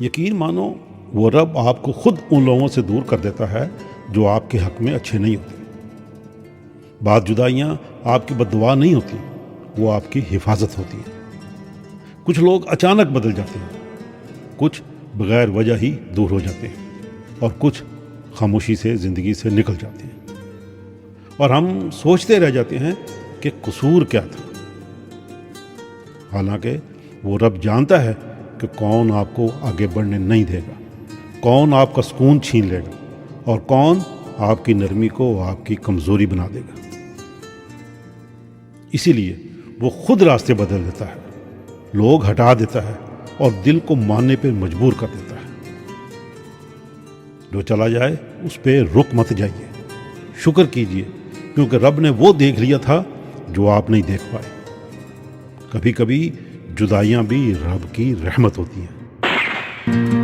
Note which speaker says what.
Speaker 1: یقین مانو وہ رب آپ کو خود ان لوگوں سے دور کر دیتا ہے جو آپ کے حق میں اچھے نہیں ہوتے۔ بعض جدائیاں آپ کی بد دعا نہیں ہوتی، وہ آپ کی حفاظت ہوتی ہے۔ کچھ لوگ اچانک بدل جاتے ہیں، کچھ بغیر وجہ ہی دور ہو جاتے ہیں، اور کچھ خاموشی سے زندگی سے نکل جاتے ہیں، اور ہم سوچتے رہ جاتے ہیں کہ قصور کیا تھا۔ حالانکہ وہ رب جانتا ہے کہ کون آپ کو آگے بڑھنے نہیں دے گا، کون آپ کا سکون چھین لے گا، اور کون آپ کی نرمی کو آپ کی کمزوری بنا دے گا۔ اسی لیے وہ خود راستے بدل دیتا ہے، لوگ ہٹا دیتا ہے، اور دل کو ماننے پہ مجبور کر دیتا ہے۔ جو چلا جائے اس پہ رک مت جائیے، شکر کیجئے، کیونکہ رب نے وہ دیکھ لیا تھا جو آپ نہیں دیکھ پائے۔ کبھی کبھی جدائیاں بھی رب کی رحمت ہوتی ہیں۔